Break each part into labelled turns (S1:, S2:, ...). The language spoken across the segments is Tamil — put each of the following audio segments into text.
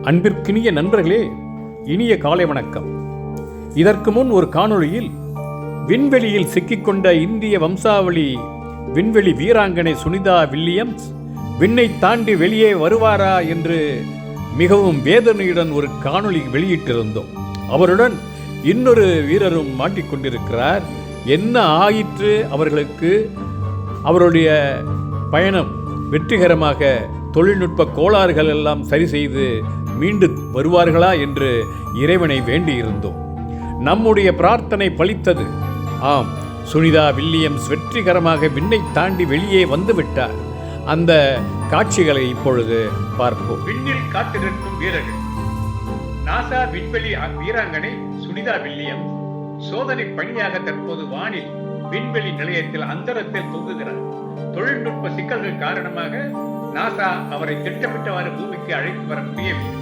S1: அன்பிற்கினிய நண்பர்களே, இனிய காலை வணக்கம். இதற்கு முன் ஒரு காணொளியில் விண்வெளியில் சிக்கிக்கொண்ட இந்திய வம்சாவளி விண்வெளி வீராங்கனை சுனிதா வில்லியம்ஸ் விண்ணை தாண்டி வெளியே வருவாரா என்று மிகவும் வேதனையுடன் ஒரு காணொளி வெளியிட்டிருந்தோம். அவருடன் இன்னொரு வீரரும் மாட்டிக்கொண்டிருக்கிறார். என்ன ஆயிற்று அவர்களுக்கு? அவருடைய பயணம் வெற்றிகரமாக தொழில்நுட்ப கோளாறுகள் எல்லாம் சரி செய்து மீண்டு வருவார்களா என்று இறைவனை வேண்டியிருந்தோம். நம்முடைய பிரார்த்தனை பலித்தது. ஆம், சுனிதா வில்லியம்ஸ் வெற்றிகரமாக விண்ணை தாண்டி வெளியே வந்துவிட்டார். அந்த காட்சிகளை இப்பொழுது பார்ப்போம்.
S2: விண்ணில் காத்து நிற்கும் வீரர்கள். நாசா விண்வெளி வீராங்கனை சுனிதா வில்லியம்ஸ் சோதனை பணியாக தற்போது வானில் விண்வெளி நிலையத்தில் அந்தரத்தில் தொங்குகிறார். தொழில்நுட்ப சிக்கல்கள் காரணமாக நாசா அவரை திட்டமிட்டவாறு பூமிக்கு அழைத்து வர முடியவில்லை.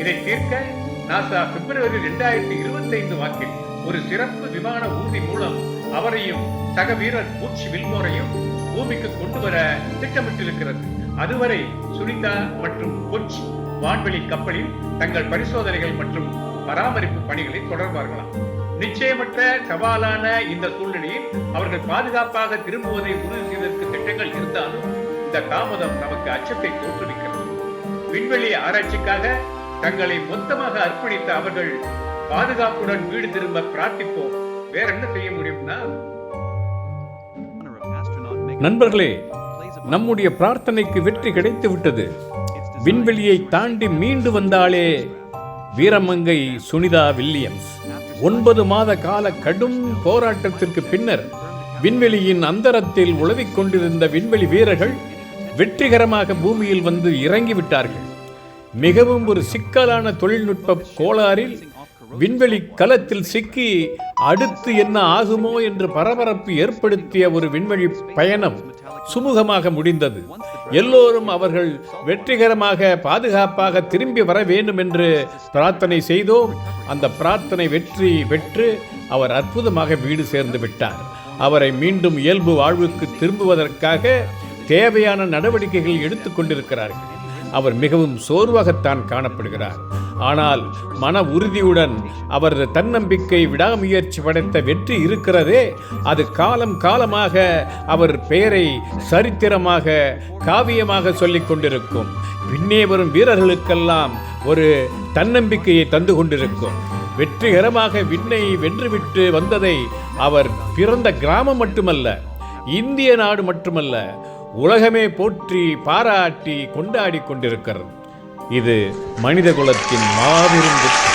S2: இதை தீர்க்க நாசா பிப்ரவரி 2025 வாக்கில் ஒரு சிறப்பு விமான ஊர்தி மூலம் அவரையும் சக வீரர் பூச் வில்மோரையும் பூமிக்கு கொண்டு வர திட்டமிட்டிருக்கிறது. அதுவரை சுனிதா மற்றும் பூச் வான்வெளி கப்பலில் தங்கள் பரிசோதனைகள் மற்றும் பராமரிப்பு பணிகளை தொடர்பார்களாம். நிச்சயமற்ற சவாலான இந்த சூழ்நிலையில் அவர்கள் பாதுகாப்பாக திரும்புவதை உறுதி செய்வதற்கு திட்டங்கள் இருந்தாலும் இந்த தாமதம் நமக்கு அச்சத்தை தோற்றுவிக்கிறது. விண்வெளி ஆராய்ச்சிக்காக தங்களை மொத்தமாக அர்ப்பணித்த அவர்கள் பாதுகாப்புடன் வீடு திரும்ப பிரார்த்திப்போம். வேற என்ன செய்ய முடியும்னா?
S1: நண்பர்களே, நம்முடைய பிரார்த்தனைக்கு வெற்றி கிடைத்து விட்டது. விண்வெளியை தாண்டி மீண்டு வந்தாலே வீரமங்கை சுனிதா வில்லியம்ஸ். 9 மாத கால கடும் போராட்டத்திற்கு பின்னர் விண்வெளியின் அந்தரத்தில் உலவிக் கொண்டிருந்த விண்வெளி வீரர்கள் வெற்றிகரமாக பூமியில் வந்து இறங்கிவிட்டார்கள். மிகவும் ஒரு சிக்கலான தொழில்நுட்ப கோளாறில் விண்வெளி கலத்தில் சிக்கி அடுத்து என்ன ஆகுமோ என்று பரபரப்பு ஏற்படுத்திய ஒரு விண்வெளி பயணம் சுமூகமாக முடிந்தது. எல்லோரும் அவர்கள் வெற்றிகரமாக பாதுகாப்பாக திரும்பி வர வேண்டும் என்று பிரார்த்தனை செய்தோம். அந்த பிரார்த்தனை வெற்றி பெற்று அவர் அற்புதமாக வீடு சேர்ந்து விட்டார். அவரை மீண்டும் இயல்பு வாழ்வுக்கு திரும்புவதற்காக தேவையான நடவடிக்கைகள் எடுத்துக்கொண்டிருக்கிறார்கள். அவர் மிகவும் சோர்வாகத்தான் காணப்படுகிறார். ஆனால் மன உறுதியுடன் அவரது தன்னம்பிக்கை விடாமுயற்சி படைத்த வெற்றி இருக்கிறதே, அது காலம் காலமாக அவர் பெயரை சரித்திரமாக காவியமாக சொல்லிக் கொண்டிருக்கும். பின்னே வரும் வீரர்களுக்கெல்லாம் ஒரு தன்னம்பிக்கையை தந்து கொண்டிருக்கும். வெற்றிகரமாக விண்ணை வென்றுவிட்டு வந்ததை அவர் பிறந்த கிராமம் மட்டுமல்ல, இந்திய நாடு மட்டுமல்ல, உலகமே போற்றி பாராட்டி கொண்டாடி கொண்டிருக்கிறது. இது மனித குலத்தின் மாபெரும் வெற்றி.